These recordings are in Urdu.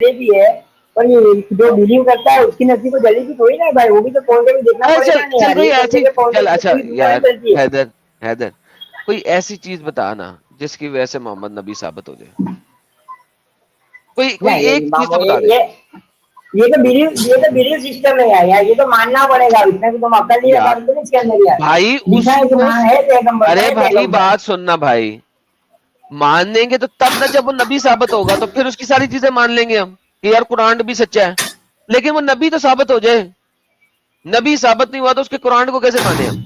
یہ بھی ہے, پر جو بلیو کرتا ہے اس کی نصیب کو جلی بھی تھوڑی نا بھائی, وہ بھی تو فون بھی دیکھنا پڑے گا. نہیں چل یار, کوئی ایک ایسی, بندے کے فون چل سے اچھا پوری دنیا یار نہیں چلتی ہے. حیدر کوئی ایسی چیز بتا نا جس کی وجہ سے محمد نبی ثابت ہو جائے, کوئی ایک چیز تو بتا دے. یہ تو بلیو سسٹم ہے یار, یہ تو ماننا پڑے گا, اس میں تم عقل نہیں لگا سکتے اس کے اندر یار. بھائی اس لکھا ہے کہ کو, وہاں ہے پیغمبر, ارے ہے بھائی پیغمبر. بات سننا بھائی, مان لیں گے تو تب نہ جب وہ نبی ثابت ہوگا تو پھر اس کی ساری چیزیں مان لیں گے ہم کہ یار قرآن بھی سچا ہے, لیکن وہ نبی تو ثابت ہو جائے. نبی ثابت نہیں ہوا تو اس کے قرآن کو کیسے مانے ہم؟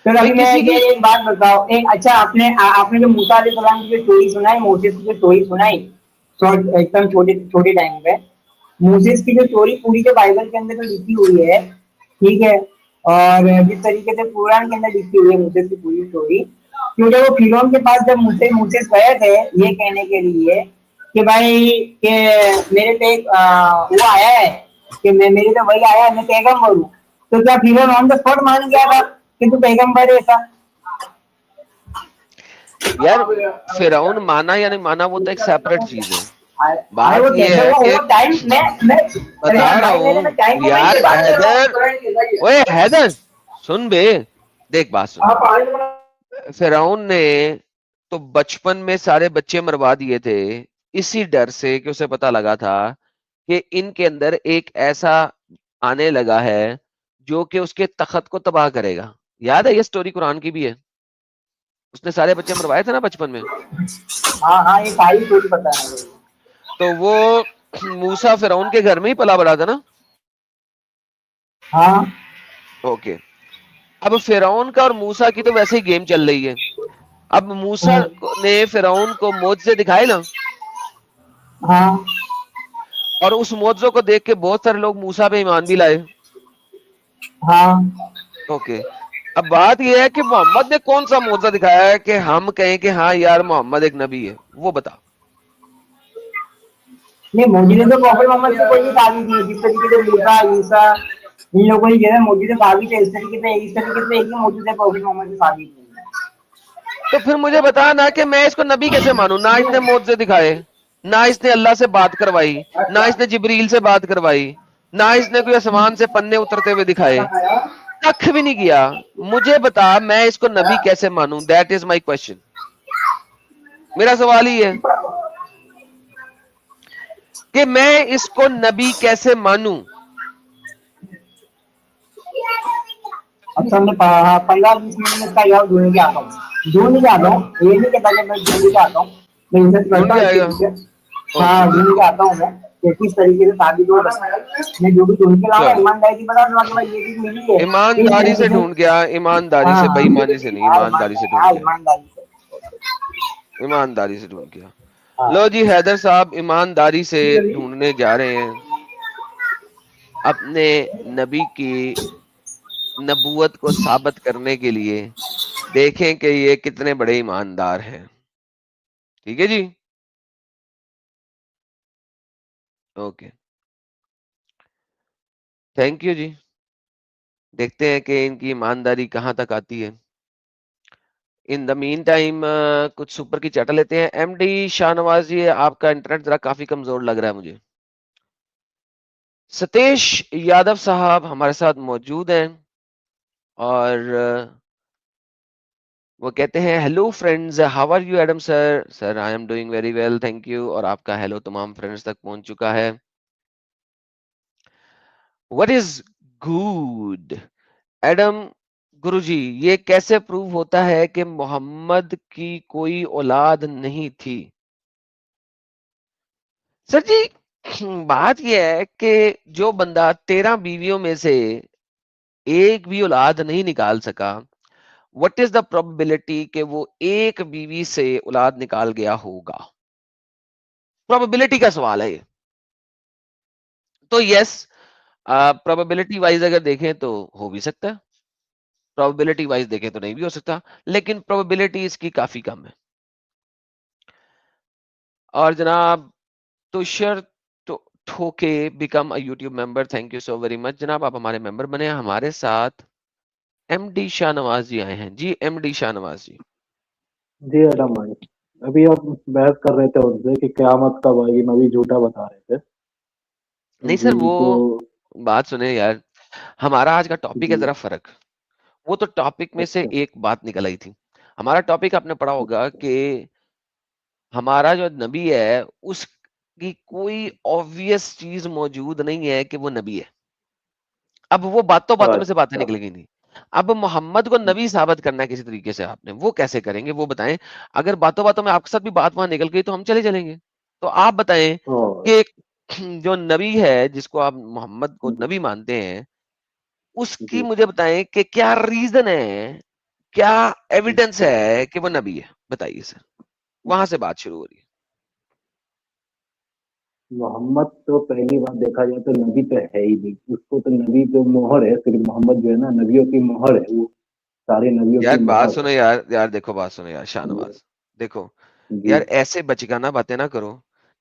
پھر بھائی ابھی میں کسی کی ایک بات بتاؤ, اچھا آپ نے جو موسیٰ علیہ السلام کی جو اسٹوری سنائی, موسیٰ کی جو اسٹوری سنائی ایک دم چھوٹے ٹائم پہ, موسیٰ کی جو اسٹوری پوری جو بائبل کے اندر لکھی ہوئی ہے, ٹھیک ہے, اور جس طریقے سے قرآن کے اندر لکھی ہوئی ہے موسیٰ کی پوری اسٹوری, کیونکہ وہ فرعون کے پاس جب موسیٰ گئے تھے یہ کہنے کے لیے کہ بھائی کہ میرے پہ وہ آیا ہے کہ میرے پہ وہی آیا ہے, میں پیغمبر ہوں, تو کیا فرعون آن دا اسپاٹ مان گیا تھا کہ تو پیغمبر ہے ایسا؟ یار فرعون مانا یا نہیں مانا وہ تو ایک سیپریٹ چیز ہے. ارے بات وہ یہ کیسے ہے کہ وہ ٹائم میں بتا رہا بھائی ہوں میں ٹائم کو یار کی بات کر رہا حیدر, ہوں. اوے حیدر سن بے, دیکھ بات سن. فرعون نے تو بچپن میں سارے بچے مروا دیے تھے اسی ڈر سے کہ اسے پتا لگا تھا کہ ان کے اندر ایک ایسا آنے لگا ہے جو کہ اس کے تخت کو تباہ کرے گا. یاد ہے یہ سٹوری قرآن کی بھی ہے, اس نے سارے بچے مروائے تھے نا بچپن میں. ہاں یہ ساری چیز پتا ہے. تو وہ موسیٰ فرعون کے گھر میں ہی پلا بڑا تھا نا. ہاں اوکے, اب فرعون کا اور موسیٰ کی تو ویسے ہی گیم چل رہی ہے. اب موسیٰ نے فرعون کو معجزے دکھائے نا, ہاں اور اس معجزوں کو دیکھ کے بہت سارے لوگ موسیٰ پہ ایمان بھی لائے. ہاں اوکے, اب بات یہ ہے کہ محمد نے کون سا معجزہ دکھایا ہے کہ ہم کہیں کہ ہاں یار محمد ایک نبی ہے, وہ بتا. نہیں, مودی نے تو پراپٹ محمد سے کوئی نہیں تعبیر کی, جس طریقے سے موسیٰ عیسیٰ ان لوگوں نے جو ہے مودی سے تعبیر ہے, اس طریقے سے ایک ہی مودی سے پراپٹ محمد سے تعبیر کی. تو پھر مجھے بتا نا کہ میں اس کو نبی کیسے مانوں, نہ اس نے معجزے دکھائے, نہ اس نے اللہ سے بات کروائی, نہ اس نے جبریل سے بات کروائی, نہ اس نے کوئی آسمان سے پنے اترتے ہوئے دکھائے, کچھ بھی نہیں کیا. مجھے بتا میں اس کو نبی کیسے مانوں, دیٹ از مائی کوشچن. میرا سوال ہی ہے کہ میں اس کو نبی کیسے مانوں. اچھا میں 15-20 منٹ میں اس کا جواب ڈھونڈ کے آتا ہوں. ڈھونڈ کے آتا ہوں, یہ نہیں کہتا کہ میں ڈھونڈ کے آتا ہوں, میں ریسرچ ڈھونڈ کرتا ہوں کے اس آئے کے گا. پیچھے. ہاں اوکے ڈھونڈ کے آتا ہوں میں کہ کس طریقے سے ثابت ہو رہا ہے. میں جو بھی ڈھونڈ کے لاؤں گا چلو, ایمانداری کی بتا دوں گا کہ بھائی یہ چیز ملی ہے, اس ایمانداری سے طریقے سے. ڈھونڈ گیا, ایمانداری سے, ہاں بے ایمانی سے نہیں, ایمانداری سے ڈھونڈ گیا, ایمانداری سے. ایمانداری سے ڈھونڈ گیا. ہاں لو جی حیدر صاحب ایمانداری سے ڈھونڈنے جا رہے ہیں اپنے نبی کی نبوت کو ثابت کرنے کے لیے. دیکھیں کہ یہ کتنے بڑے ایماندار ہیں. ٹھیک ہے جی, اوکے, تھینک یو جی. دیکھتے ہیں کہ ان کی ایمانداری کہاں تک آتی ہے. ان دا مین ٹائم کچھ سپر کی چٹا لیتے ہیں. ایم ڈی شاہ نواز جی, آپ کا انٹرنیٹ ذرا کافی کمزور لگ رہا ہے مجھے. ستیش یادو صاحب ہمارے ساتھ موجود ہیں اور وہ کہتے ہیں hello friends, how are you Adam sir. Sir I am doing very well, thank you. اور آپ کا ہیلو تمام فرینڈز تک پہنچ چکا ہے. What is good? ایڈم گرو جی, یہ کیسے پروو ہوتا ہے کہ محمد کی کوئی اولاد نہیں تھی؟ سر جی بات یہ ہے کہ جو بندہ 13 بیویوں میں سے ایک بھی اولاد نہیں نکال سکا, وٹ از دا پروبیبلٹی کہ وہ ایک بیوی سے اولاد نکال گیا ہوگا؟ پروبیبلٹی کا سوال ہے یہ. تو یس, پروبیبلٹی وائز اگر دیکھیں تو ہو بھی سکتا ہے, پروبیبلٹی وائز دیکھیں تو نہیں بھی ہو سکتا, لیکن پروبیبلٹی اس کی کافی کم ہے. اور جناب تشر ٹھوکے became a YouTube member, thank you so very much جناب, آپ ہمارے ممبر بنے. ہمارے ساتھ ایم ڈی شاہ نواز جی آئے ہیں. G M D Shah Nawaz جی, جی ایڈم بھائی، ابھی آپ بحث کر رہے تھے ان سے کہ قیامت کب آئے گی، نبی جھوٹا بتا رہے تھے نہیں سر، جی وہ تو بات سنیں یار، ہمارا آج کا ٹاپک ہے جی ذرا فرق. وہ تو ٹاپک میں سے اچھا ایک بات نکل آئی تھی. ہمارا ٹاپک آپ نے پڑھا ہوگا اچھا کہ ہمارا جو نبی ہے اس کی کوئی obvious چیز موجود نہیں ہے کہ وہ نبی ہے. اب وہ باتوں باتوں میں سے باتیں اچھا نکلیں گی نہیں. اب محمد کو نبی ثابت کرنا ہے کسی طریقے سے، آپ نے وہ کیسے کریں گے وہ بتائیں. اگر باتوں باتوں میں آپ کے ساتھ بھی بات وہاں نکل گئی تو ہم چلے چلیں گے. تو آپ بتائیں اور کہ جو نبی ہے جس کو آپ محمد کو نبی مانتے ہیں، اس کی جی مجھے بتائیں کہ کیا ریزن ہے، کیا ایویڈنس اچھا، ہے کہ وہ نبی ہے. بتائیے سر، وہاں سے بات شروع ہو رہی ہے. محمد تو پہلی بار دیکھا جائے تو نبی تو ہے ہی نہیں، اس کو تو نبی تو مہر ہے، صرف محمد جو ہے نا نبیوں کی مہر ہے، وہ سارے نبیوں یار کی بات مہر سنو یار، دیکھو بات سنو یار شاہ ہے. نواز، دیکھو جی یار ایسے بچگانا باتیں نہ کرو.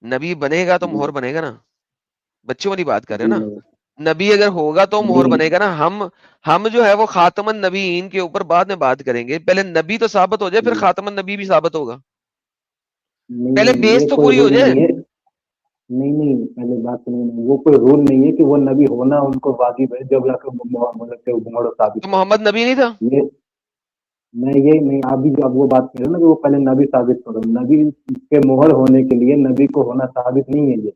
نبی بنے گا تو جی مہر بنے گا نا. بچوں والی بات کر رہے جی ہو نا. نبی اگر ہوگا تو مہر نہیں بنے گا نا. ہم جو ہے وہ خاتم النبیین کے اوپر بعد میں بات کریں گے. پہلے نبی تو ثابت ہو جائے، پھر نہیں خاتم النبی بھی ثابت ہوگا. نہیں پہلے نہیں، بیس یہ تو کوئی پوری ہو رول جائے. نہیں ہے. نہیں نہیں، پہلے بات سنیں، وہ کوئی رول نہیں ہے کہ وہ نبی ہونا ان کو واجب ہے جب لا کے مہر تو ثابت ہو. محمد نبی نہیں تھا؟ یہ میں یہ نہیں، آپ بھی جو آپ وہ بات کر رہے ہیں نا کہ وہ پہلے نبی ثابت کرو، نبی کے مہر ہونے کے لیے نبی کو ہونا ثابت نہیں ہے یہ.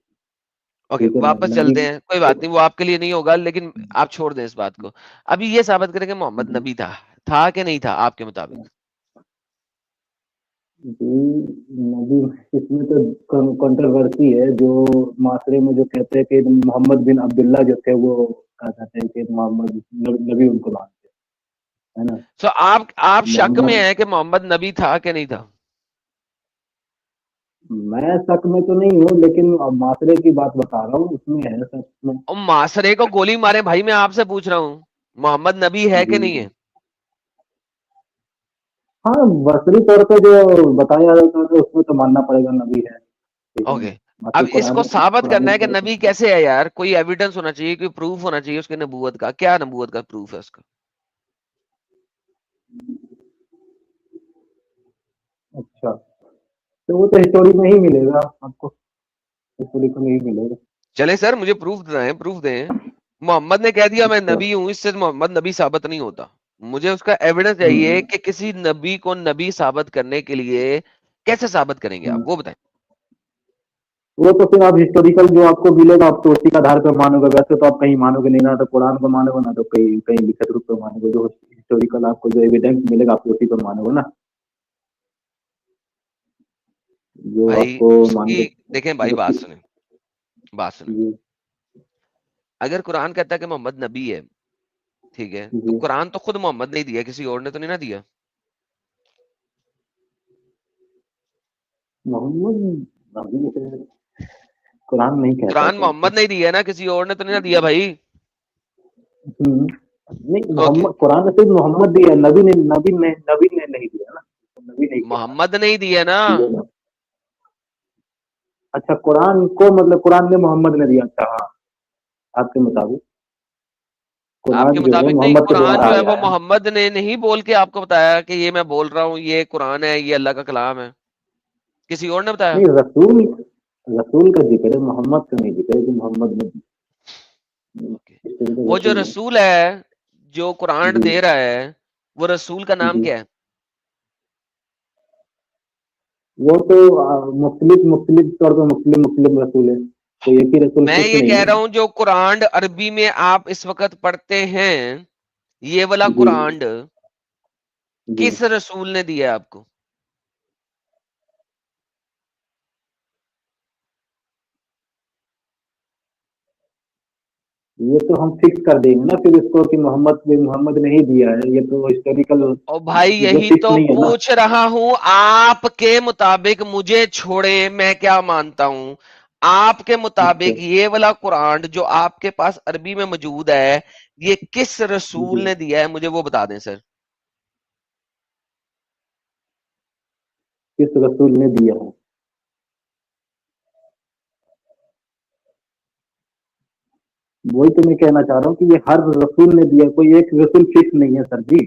اوکے ٹھیک ہے نا واپس نبی چلتے ہیں، کوئی بات نہیں، وہ آپ کے لیے نہیں ہوگا، لیکن آپ چھوڑ دیں اس بات کو. ابھی یہ ثابت کریں کہ محمد نبی تھا کہ نہیں تھا آپ کے مطابق. جی نبی، اس میں تو کنٹروورسی ہے، جو معاشرے میں جو کہتے ہیں کہ محمد بن عبداللہ جو تھے وہ کہا کہتے ہیں کہ محمد نبی ان کو مانتے ہیں، ہے نا. سو آپ شک محمد، میں ہیں کہ محمد نبی تھا کہ نہیں تھا؟ میں شک میں تو نہیں ہوں لیکن معاشرے کی بات بتا رہا ہوں، اس میں ہے شک میں. اور معاشرے کو گولی مارے بھائی، میں آپ سے پوچھ رہا ہوں محمد نبی ہے کہ جی نہیں ہے. ہاں، بصری طور پہ جو بتایا جاتا ہے اس میں تو ماننا پڑے گا نبی ہے. ٹھیک ہے نا. اوکے اب باقی اس کو قرآن ثابت قرآن کرنا ہے کہ نبی کیسے ہے یار. کوئی ایویڈنس ہونا چاہیے، کوئی پروف ہونا چاہیے اس کی نبوت کا. کیا نبوت کا پروف ہے اس کا؟ اچھا، تو وہ تو ہسٹوری میں ہی ملے گا آپ کو، ہسٹوری میں ہی ملے گا. چلے سر مجھے پروف دیں. محمد نے کہہ دیا میں اچھا نبی ہوں، اس سے محمد نبی ثابت نہیں ہوتا. مجھے اس کا ایویڈنس ہوں چاہیے کہ کسی نبی کو نبی ثابت کرنے کے لیے کیسے ثابت کریں گے ہوں. آپ، وہ بتائیں. وہ تو پھر آپ ہسٹوریکل جو آپ کو ملے گا آپ تو اسی کا آدھار پہ مانو گے. ویسے تو آپ کہیں مانو گے نہیں، نہ تو قرآن کو مانو گے نہ تو کہیں کہیں لکھت روپ پہ مانو گے. جو ہسٹوریکل آپ کو جو ایویڈینس ملے گا آپ کو اسی پہ مانو گے نا. جو آپ بھائی کو اس مان کی کے دیکھیں بھائی، بات سنیں. جی اگر قرآن کہتا ہے کہ محمد نبی ہے، ٹھیک ہے، تو جی قرآن تو خود محمد نے دیا، کسی اور نے تو نہیں نہ دیا. محمد نبی ہے، قرآن نہیں کہتا قرآن تو ایسا. محمد نے دیا نا، کسی اور نے تو نہیں نہ دیا بھائی. نہیں، اوکے محمد قرآن میں صرف محمد دیا، نبی نے نہیں دیا نا. نبی نہیں کہا. محمد نہیں دیا نا. اچھا، قرآن کو مطلب قرآن نے محمد نے دیا. اچھا ہاں، آپ کے مطابق آپ کے قرآن جو ہے مطابق نہیں، محمد کے قرآن دوارا جو ہے آیا وہ محمد نے نہیں بول کے آپ کو بتایا کہ یہ میں بول رہا ہوں، یہ قرآن ہے، یہ اللہ کا کلام ہے. کسی اور نے بتایا. نہیں، رسول کا ذکر ہے، محمد کا نہیں ذکر ہے کہ محمد نے. اوکے. وہ جو رسول ہے جو قرآن جی دے رہا ہے، وہ رسول کا نام جی، کیا ہے؟ وہ تو مختلف طور پہ مسلم رسول ہے، تو ایک ہی رسول میں فکس یہ نہیں کہہ ہے. رہا ہوں جو قرآن عربی میں آپ اس وقت پڑھتے ہیں، یہ والا جی قرآن جی، کس رسول نے دیا آپ کو؟ یہ تو ہم فکس کر دیں گے نا پھر اس کو کہ محمد نے ہی دیا ہے، یہ تو ہسٹوریکل اور بھائی چیزیں یہی فکس تو نہیں ہے نا. پوچھ رہا ہوں، آپ کے مطابق مجھے چھوڑیں میں کیا مانتا ہوں. آپ کے اچھا مطابق یہ والا قرآن جو آپ کے پاس عربی میں موجود ہے، یہ کس رسول جی، نے دیا ہے؟ مجھے وہ بتا دیں سر. کس رسول نے دیا ہے؟ وہی تو میں کہنا چاہ رہا ہوں کہ یہ ہر رسول نے دیا، کوئی ایک رسول فکس نہیں ہے سر جی.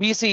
BC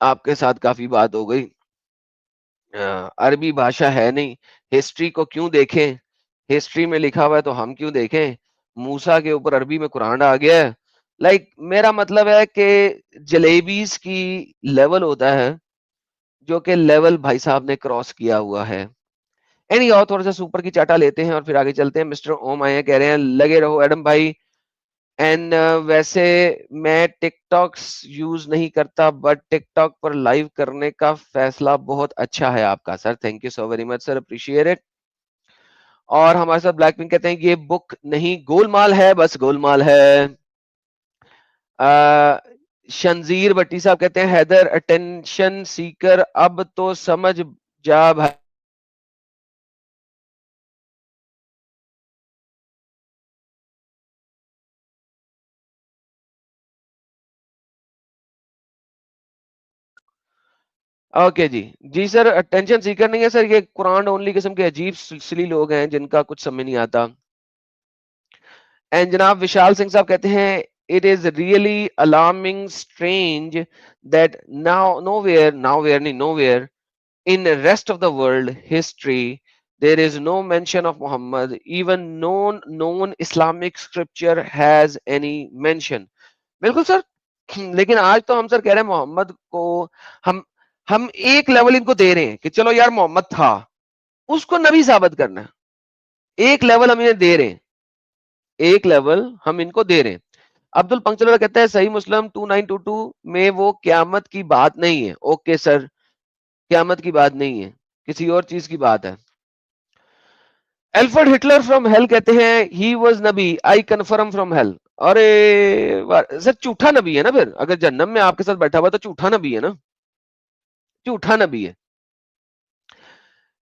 آپ کے ساتھ کافی بات ہو گئی. عربی بھاشا ہے نہیں, ہسٹری کو کیوں دیکھیں, ہسٹری میں لکھا ہوا ہے تو ہم کیوں دیکھیں, موسیٰ کے اوپر عربی میں قرآن آ گیا ہے. لائک میرا مطلب ہے کہ جلیبیز کی لیول ہوتا ہے جو کہ لیول بھائی صاحب نے کراس کیا ہوا ہے. اینی اور تھوڑا سا سپر کی چاٹا لیتے ہیں اور پھر آگے چلتے ہیں. مسٹر اوم آئے ہیں, کہہ رہے ہیں لگے رہو ایڈم بھائی. اینڈ ویسے میں ٹک ٹاکس یوز نہیں کرتا بٹ ٹک ٹاک پر لائیو کرنے کا فیصلہ بہت اچھا ہے آپ کا sir, thank you so very much sir, appreciate it. اور ہمارے ساتھ بلیک پنک کہتے ہیں یہ بک نہیں گول مال ہے, بس گول مال ہے. شنزیر بٹی صاحب کہتے ہیں حیدر اٹینشن سیکر, اب تو سمجھ جا بھائی. اوکے جی جی سر, اٹینشن سیکر نہیں ہے سر, یہ قرآن اونلی قسم کے عجیب سلسلی لوگ ہیں جن کا کچھ سمجھ نہیں آتا. اینڈ جناب وشال سنگھ صاحب کہتے ہیں it is really alarming strange that nowhere in the rest of the world history there is no mention of Muhammad, even known Islamic scripture has any mention. بالکل سر, لیکن آج تو ہم سر کہہ رہے ہیں محمد کو ہم ایک لیول ان کو دے رہے ہیں کہ چلو یار محمد تھا, اس کو نبی ثابت کرنا ہے. ایک لیول ہم انہیں دے رہے ہیں, ایک لیول ہم ان کو دے رہے ہیں. عبد الپنکچلر کہتا ہے صحیح مسلم 2922 میں وہ قیامت کی بات نہیں ہے. اوکے سر, قیامت کی بات نہیں ہے, کسی اور چیز کی بات ہے. الفرڈ ہٹلر فرام ہیل کہتے ہیں ہی واز نبی, آئی کنفرم فرام ہیل. ارے سر جھوٹا نبی ہے نا, پھر اگر جہنم میں آپ کے ساتھ بیٹھا ہوا تو جھوٹا نبی ہے نا, جھوٹا نبی ہے.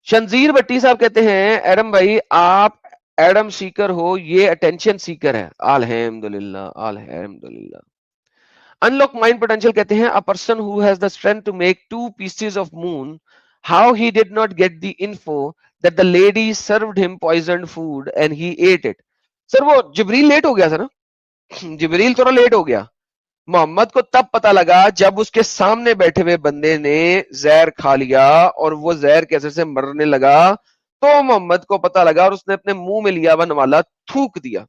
شنزیر بٹی صاحب کہتے ہیں ایڈم بھائی آپ ایڈم سیکر ہو, یہ اٹینشن سیکر ہے. الحمدللہ الحمدللہ. انلاک مائنڈ پوٹینشیل کہتے ہیں a person who has the strength to make 2 pieces of moon, how he did not get the info that the lady served him poisoned food and he ate it. سر وہ جبریل لیٹ ہو گیا سر نا, جبریل تھوڑا لیٹ ہو گیا. محمد کو تب پتا لگا جب اس کے سامنے بیٹھے ہوئے بندے نے زہر کھا لیا اور وہ زہر کے اثر سے مرنے لگا, تو محمد کو پتا لگا اور اس نے اپنے منہ میں لیا ہوا نوالا تھوک دیا.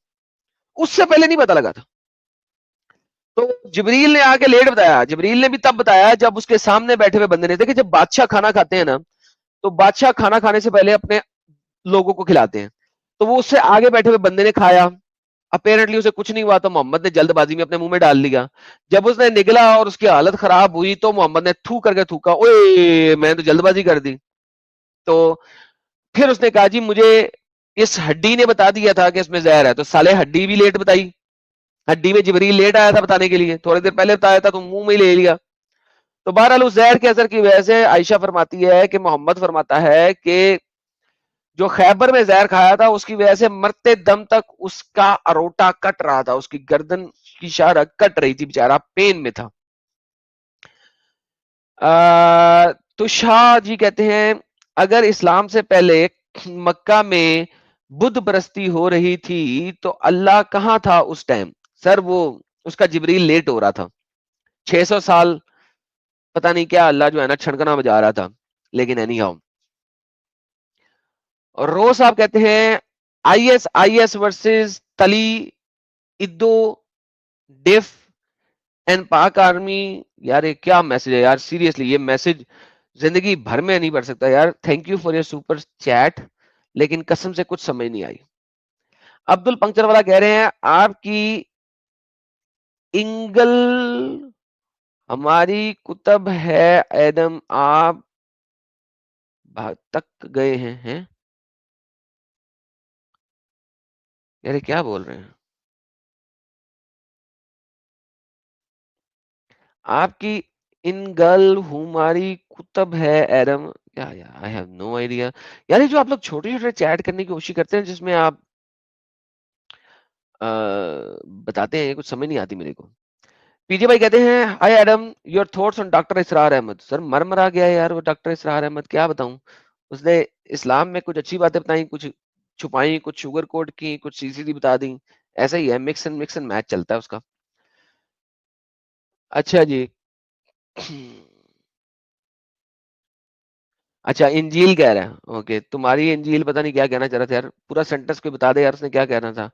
اس سے پہلے نہیں پتا لگا تھا. تو جبریل نے آ کے لیٹ بتایا, جبریل نے بھی تب بتایا جب اس کے سامنے بیٹھے ہوئے بندے نے. دیکھیں جب بادشاہ کھانا کھاتے ہیں نا, تو بادشاہ کھانا کھانے سے پہلے اپنے لوگوں کو کھلاتے ہیں, تو وہ اس سے آگے بیٹھے ہوئے بندے نے کھایا, اپیرنٹلی اسے کچھ نہیں ہوا تو محمد نے جلد بازی میں اپنے منہ میں ڈال لیا. جب اس نے نگلا اور اس کی حالت خراب ہوئی تو محمد نے تھو کر کے تھوکا, اوے میں تو جلد بازی کر دی. تو پھر اس نے کہا جی مجھے اس ہڈی نے بتا دیا تھا کہ اس میں زہر ہے, تو سالے ہڈی بھی لیٹ بتائی. ہڈی میں جبریل لیٹ آیا تھا بتانے کے لیے, تھوڑی دیر پہلے بتایا تھا تو منہ میں ہی لے لیا. تو بہرحال اس زہر کے اثر کی وجہ سے عائشہ فرماتی ہے کہ محمد فرماتا ہے کہ جو خیبر میں زہر کھایا تھا اس کی وجہ سے مرتے دم تک اس کا اروٹا کٹ رہا تھا, اس کی گردن کی شاہ کٹ رہی تھی, بیچارہ پین میں تھا. تو شاہ جی کہتے ہیں اگر اسلام سے پہلے مکہ میں بدھ پرستی ہو رہی تھی تو اللہ کہاں تھا اس ٹائم؟ سر وہ اس کا جبریل لیٹ ہو رہا تھا, 600 سال پتہ نہیں کیا اللہ جو ہے نا چھڑکنا بجا رہا تھا. لیکن اینی ہاؤ, رو صاحب کہتے ہیں آئی ایس ورسز تلی ادو ڈیف اینڈ پاک آرمی. یار یہ کیا میسج ہے یار, سیریسلی یہ میسج زندگی بھر میں نہیں پڑھ سکتا یار. Thank you for your super chat, لیکن قسم سے کچھ سمجھ نہیں آئی. عبد الپنکچر والا کہہ رہے ہیں آپ کی انگل ہماری کتب ہے ایڈم, آپ تک گئے ہیں. یار کیا بول رہے ہیں آپ کی انگل ہماری کتب ہے ایڈم, کیا یار I have no idea. یار یہ جو آپ لوگ چھوٹے چھوٹے چیٹ کرنے کی کوشش کرتے ہیں جس میں آپ بتاتے ہیں, کچھ سمجھ نہیں آتی میرے کو. پی جے بھائی کہتے ہیں hi Adam your thoughts on doctor Israr Ahmad. Sir مرا گیا یار وہ ڈاکٹر اسرار احمد, کیا بتاؤں. اس نے اسلام میں کچھ اچھی باتیں بتائیں, کچھ چھپائیں, کچھ شوگر کوٹ کی, کچھ سی بتا دیں. ایسا ہی ہے, مکس اینڈ میچ چلتا ہے اس کا. اچھا جی اچھا انجیل کہہ رہا ہے, اوکے تمہاری انجیل پتہ نہیں کیا کہنا چاہ رہا تھا یار, پورا سینٹنس کوئی بتا دے یار اس نے کیا کہنا تھا.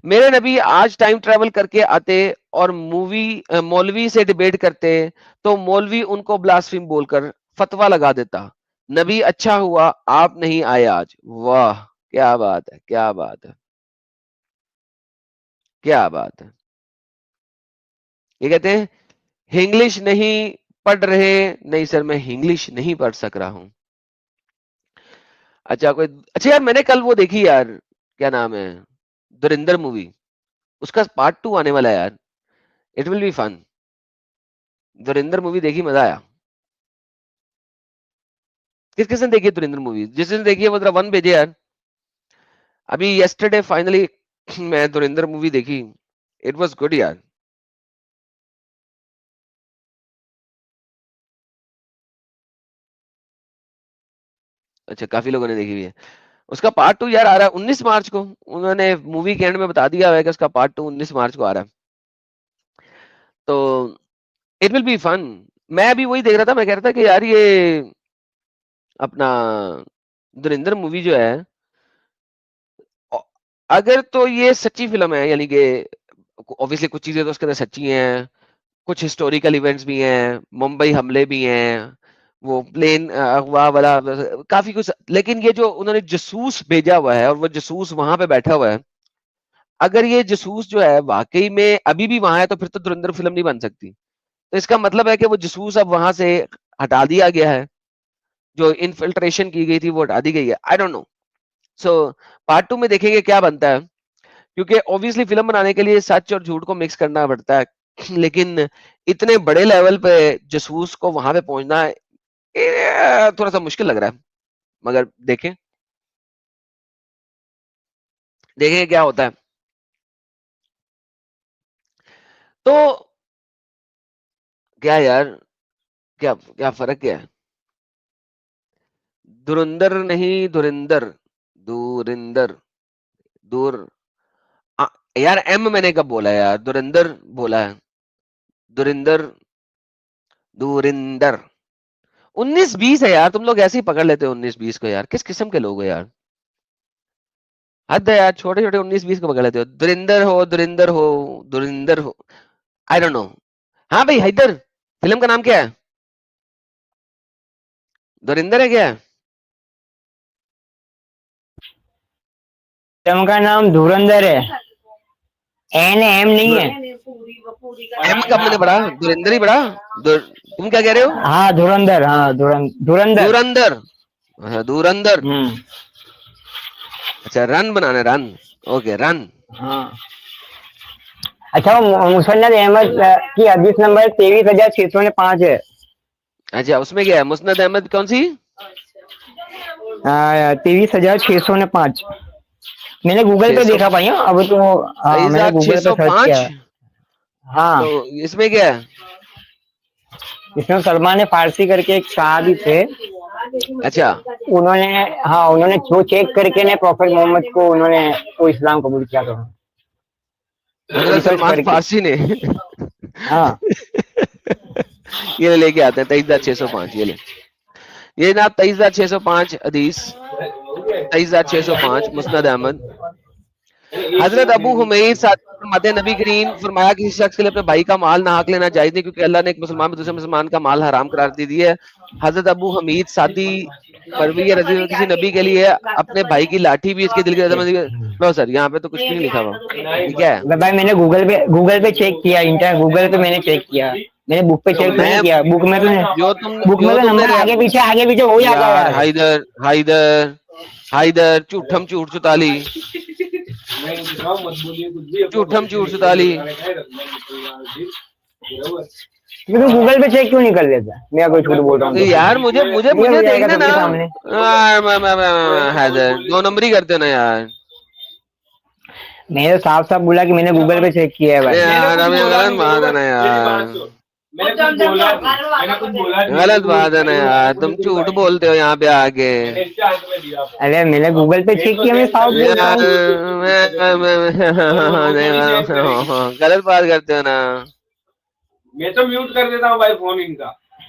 میرے نبی آج ٹائم ٹریول کر کے آتے اور مولوی سے ڈیبیٹ کرتے تو مولوی ان کو بلاسفیم بول کر فتوا لگا دیتا. نبی اچھا ہوا آپ نہیں آئے آج. واہ کیا بات ہے, کیا بات ہے, کیا بات ہے. یہ کہتے ہیں انگلش نہیں پڑھ رہے, نہیں سر میں انگلش نہیں پڑھ سک رہا ہوں. اچھا کوئی, اچھا یار میں نے کل وہ دیکھی یار, کیا نام ہے, دریندر مووی, اس کا پارٹ 2 آنے والا ہے یار, اٹ ول بی فن. دریندر مووی دیکھی, مزہ آیا. کس کس نے دیکھی ہے دریندر مووی؟ جس نے دیکھی ہے وہ ذرا 1 بھیجے یار. ابھی یسٹرڈے فائنلی میں دریندر مووی دیکھی, اٹ واز گڈ یار. اچھا کافی لوگوں نے دیکھی ہوئی ہے. اس کا پارٹ 2 یار آ رہا ہے 19 مارچ کو. انہوں نے مووی کے اینڈ میں بتا دیا ہے کہ اس کا پارٹ 2 19 مارچ کو آ رہا ہے. تو اٹ ول بی فن. میں ابھی وہی دیکھ رہا تھا, میں کہہ رہا تھا کہ یار یہ اپنا دریندر مووی جو ہے, اگر تو یہ سچی فلم ہے, یعنی کہ obviously کچھ چیزیں تو اس کے اندر سچی ہیں, کچھ ہسٹوریکل ایونٹس بھی ہیں, ممبئی حملے بھی ہیں, وہ پلین اغوا والا کافی کچھ, لیکن یہ جو انہوں نے جاسوس بھیجا ہوا ہے اور وہ جاسوس وہاں پہ بیٹھا ہوا ہے, اگر یہ جاسوس جو ہے واقعی میں ابھی بھی وہاں ہے تو پھر تو دریندر فلم نہیں بن سکتی. تو اس کا مطلب ہے کہ وہ جاسوس اب وہاں سے ہٹا دیا گیا ہے, جو انفلٹریشن کی گئی تھی وہ ہٹا دی گئی ہے. I don't know. So part 2 میں دیکھیں گے کیا بنتا ہے, کیونکہ obviously فلم بنانے کے لیے سچ اور جھوٹ کو مکس کرنا پڑتا ہے, لیکن اتنے بڑے لیول پہ جاسوس کو وہاں پہ پہنچنا تھوڑا سا مشکل لگ رہا ہے. مگر دیکھیں کیا ہوتا ہے. تو کیا یار, کیا کیا فرق کیا ہے؟ دھرندر نہیں دھرندر, دورندر, دور یار ایم میں نے کب بولا یار, دھرندر بولا ہے, دھرندر, دورندر. 19-20 ہے یار, تم لوگ ایسے ہی پکڑ لیتے ہو 19-20 کو یار. کس قسم کے لوگ ہو یار, حد ہے یار, چھوٹے چھوٹے 19-20 کو پکڑ لیتے ہو. دریندر ہو, دریندر ہو, دریندر ہو, آئی ڈونٹ نو. ہاں بھائی حیدر, فلم کا نام کیا ہے؟ دریندر ہے کیا؟ فلم کا نام دھورندر ہے, این ایم نہیں ہے. ایم کب میں نے پڑھا, دریندر ہی پڑھا. تم کیا کہہ رہے ہو؟ ہاں دھورندر, ہاں دھورندر. دورندر, دورندر. ہوں. اچھا رن بنانا ہے, رن, اوکے رن. ہاں. اچھا وہ مسند احمد کی حدیث نمبر 23,605 ہے. اچھا اس میں کیا ہے, مسند احمد کون سی؟ 23,605. میں نے گوگل پہ 600 دیکھا بھائی, اب تو میں نے گوگل پہ سرچ 605. کیا. ہاں تو اس میں کیا ہے؟ اس میں سلمان فارسی کر کے ایک صحابی تھے, اچھا انہوں نے وہ چیک کر کے پروفیٹ محمد کو انہوں نے وہ اسلام قبول کیا تھا, حضرت ریسرچ سلمان کر کے. فارسی نے. ہاں یہ لے کے آتے ہیں 23,605. یہ لے, یہ جناب 23,605 حدیث, 23,605 مسند احمد. حضرت ابو حمید صاحب فرماتے ہیں نبی کریم فرمایا کسی شخص کے لیے اپنے بھائی کا مال نہ حق لینا جائز نہیں, کیونکہ اللہ نے ایک مسلمان دوسرے مسلمان کا مال حرام قرار دے دی ہے. حضرت ابو حمید سعدی مروی رضی اللہ کسی نبی کے لیے اپنے بھائی کی لاٹھی بھی اس کے دل کے لو سر, یہاں پہ تو کچھ بھی نہیں لکھا ہوا, یہ کیا ہے؟ بھائی میں نے گوگل پہ چیک کیا, گوگل پہ میں نے چیک کیا, میں نے بک پہ تو چیک میں نہیں کیا. بک میں جو تو تم نے نمبر آگے پیچھے ہو جاتا ہے یار, یار. حیدر جھوٹم جھوٹ چتالی, جھوٹم جھوٹ چتالی. گوگل پہ چیک کیوں نہیں کر لیتا, میں کوئی جھوٹ بول رہا ہوں یار مجھے مجھے یہ ہو مجھے جائے گا دیکھنا سب نا, کے سامنے. حیدر 2 نمبری کرتے نا یار. میں نے صاف صاف بولا کہ میں نے گوگل پہ چیک کیا ہے ارے بھائی. یار اب یہ غلط بات ہے نا یار, غلط بات ہے نا یار, تم جھوٹ بولتے ہو یہاں پہ آ کے. ارے میں نے گوگل پہ چیک کیا, میں صاف بول رہا یار ہوں. غلط بات کرتے ہو نا. میں تو میوٹ کر دیتا ہوں بھائی فون ان کا.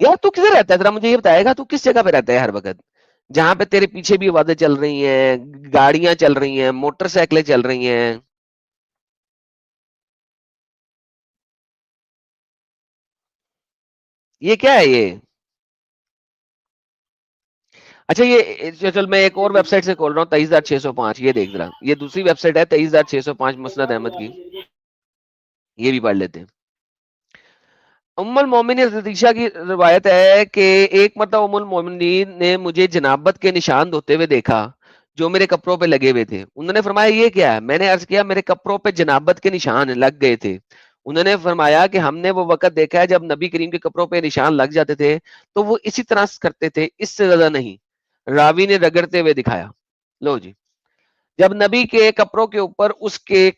یار تو کدھر رہتا ہے ذرا مجھے یہ بتائے گا تو کس جگہ پہ رہتا ہے ہر وقت جہاں پہ تیرے پیچھے بھی آوازیں چل رہی ہیں گاڑیاں چل رہی ہیں موٹر سائیکلیں چل رہی ہیں یہ کیا ہے یہ اچھا یہ چل میں ایک اور ویب سائٹ سے کھول رہا ہوں 23,605 یہ دیکھ رہا یہ دوسری ویب سائٹ ہے 23,605 مسند احمد کی یہ بھی پڑھ لیتے ہیں ام المومنین عائشہ کی روایت ہے کہ ایک مرتبہ ام المومنین نے مجھے جنابت کے نشان دھوتے ہوئے دیکھا جو میرے کپڑوں پہ لگے ہوئے تھے انہوں نے فرمایا یہ کیا ہے میں نے عرض کیا میرے کپڑوں پہ جنابت کے نشان لگ گئے تھے انہوں نے فرمایا کہ ہم نے وہ وقت دیکھا ہے جب نبی کریم کے کپڑوں پہ نشان لگ جاتے تھے تو وہ اسی طرح کرتے تھے اس سے زیادہ نہیں راوی نے رگڑتے ہوئے دکھایا لو جی جب نبی کے کپڑوں کے اوپر اس کے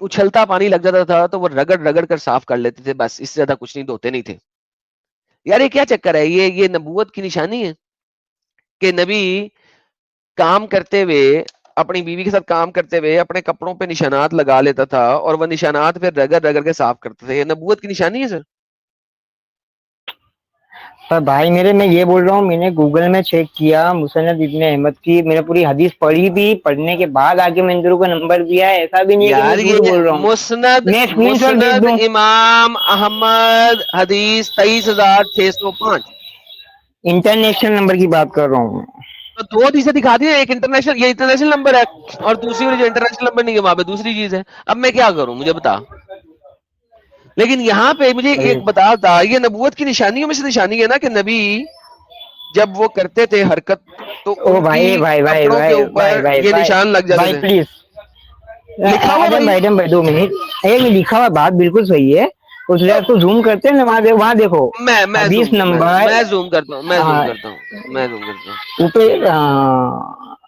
اچھلتا پانی لگ جاتا تھا تو وہ رگڑ رگڑ کر صاف کر لیتے تھے بس اس سے زیادہ کچھ نہیں دھوتے نہیں تھے یار یہ کیا چکر ہے یہ نبوت کی نشانی ہے کہ نبی کام کرتے ہوئے اپنی بیوی کے ساتھ کام کرتے ہوئے اپنے کپڑوں پہ نشانات لگا لیتا تھا اور وہ نشانات پھر رگڑ رگڑ کے صاف کرتے تھے یہ نبوت کی نشانی ہے سر پر بھائی میرے میں یہ بول رہا ہوں میں نے گوگل میں چیک کیا مسند ابن احمد کی میں نے پوری حدیث پڑھی بھی پڑھنے کے بعد آگے میں اندر کو نمبر دیا ہے ایسا بھی نہیں ہے کہ یار میں جھوٹ بول رہا ہوں مسند میں اسکرین شاٹ بھیج دوں امام احمد حدیث 23,605 انٹرنیشنل نمبر کی بات کر رہا ہوں میں تو دو حدیثیں دکھا دی ایک انٹرنیشنل یہ انٹرنیشنل نمبر ہے اور دوسری والی جو انٹرنیشنل نمبر نہیں ہے وہاں پہ دوسری چیز ہے اب میں کیا کروں مجھے بتا لیکن یہاں پہ مجھے ایک بتا تھا یہ نبوت کی نشانیوں میں سے نشانی ہے نا کہ نبی جب وہ کرتے تھے حرکت تو او بھائی بھائی بھائی کپڑوں کے بھائی اوپر بھائی یہ نشان لگ جاتے بھائی تھے پلیز لکھا ہوا بھائی میڈم بھائی 2 منٹ ایک لکھا ہوا بات بالکل صحیح ہے اس لیے آپ کو زوم کرتے ہیں نا وہاں دیکھو میں حدیث نمبر میں زوم کرتا ہوں میں زوم کرتا ہوں اوپر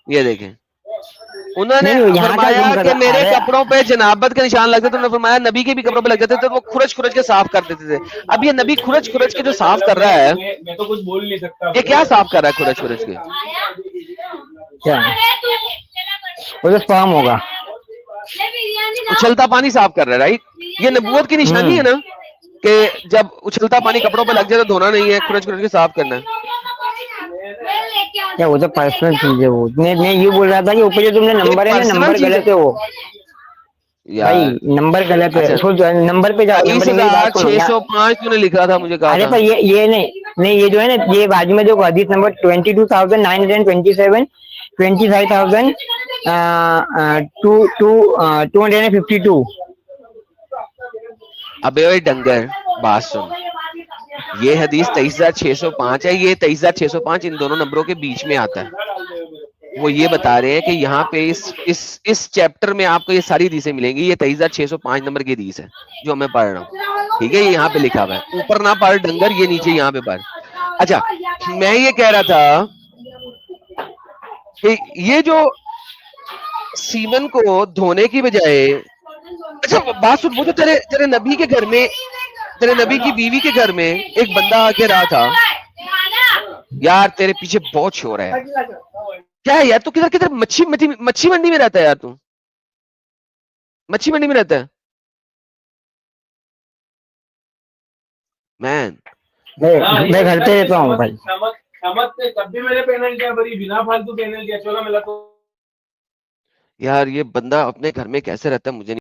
یہ دیکھیں انہوں نے نہیں یہاں کا فرمایا زوم کہ میرے ارے کپڑوں پہ جنابت کے نشان لگتے تھے انہوں نے فرمایا نبی کے بھی کپڑوں پہ لگ جاتے تھے وہ کھرچ کھرچ کے صاف کر دیتے تھے اب یہ نبی کھرچ کھرچ کے جو صاف کر رہا ہے میں تو کچھ بول نہیں سکتا یہ کیا صاف کر رہا ہے کھرچ کھرچ کے کیا وہ تو سپام ہوگا اچھلتا پانی صاف کر رہا ہے رائٹ یہ نبوت کی نشانی ہے نا کہ جب اچھلتا پانی کپڑوں پہ لگ جائے تو دھونا نہیں ہے کھرچ کھرچ کے صاف کرنا ہے کیا وہ تو پرسنل چیز ہے وہ میں یہ بول رہا تھا کہ اوپر جو تم نے نمبر ہے نا پرسنل نمبر چیز غلط ہے وہ بھائی یار نمبر غلط ہے اچھا نمبر پہ جاؤ نمبر میری بات سنو 23,605 تو نے لکھا تھا مجھے کہا ارے تھا پر یہ نہیں یہ جو ہے نا یہ بعد میں جو حدیث نمبر 22,927 25,252 ابے اوے ڈنگر بات سن یہ حدیث 23,605 ہے یہ 23,605 ان دونوں نمبروں کے بیچ میں آتا ہے وہ یہ بتا رہے ہیں کہ یہاں پہ اس چیپٹر میں آپ کو یہ ساری حدیثیں ملیں گی یہ 23,605 نمبر کی حدیث ہے جو میں پڑھ رہا ہوں ٹھیک ہے یہ یہاں پہ لکھا ہوا ہے اوپر نہ پڑھ ڈنگر یہ نیچے یہاں پہ پڑھ اچھا میں یہ کہہ رہا تھا کہ یہ جو سیمن کو دھونے کی بجائے اچھا بات سن وہ جو تیرے نبی کے گھر میں تیرے نبی کی بیوی کے گھر میں ایک بندہ آ کے رہا تھا یار تیرے پیچھے بہت شور ہے کیا ہے یار تو کدھر مچھی منڈی میں رہتا ہے یار تو مچھی منڈی میں رہتا ہے مین میں گھر پہ رہتا ہوں بھائی سمجھتے تب بھی میں نے پینل کیا بری بنا فالتو پینل کیا چلو ملا تو یار یہ بندہ اپنے گھر میں کیسے رہتا ہے مجھے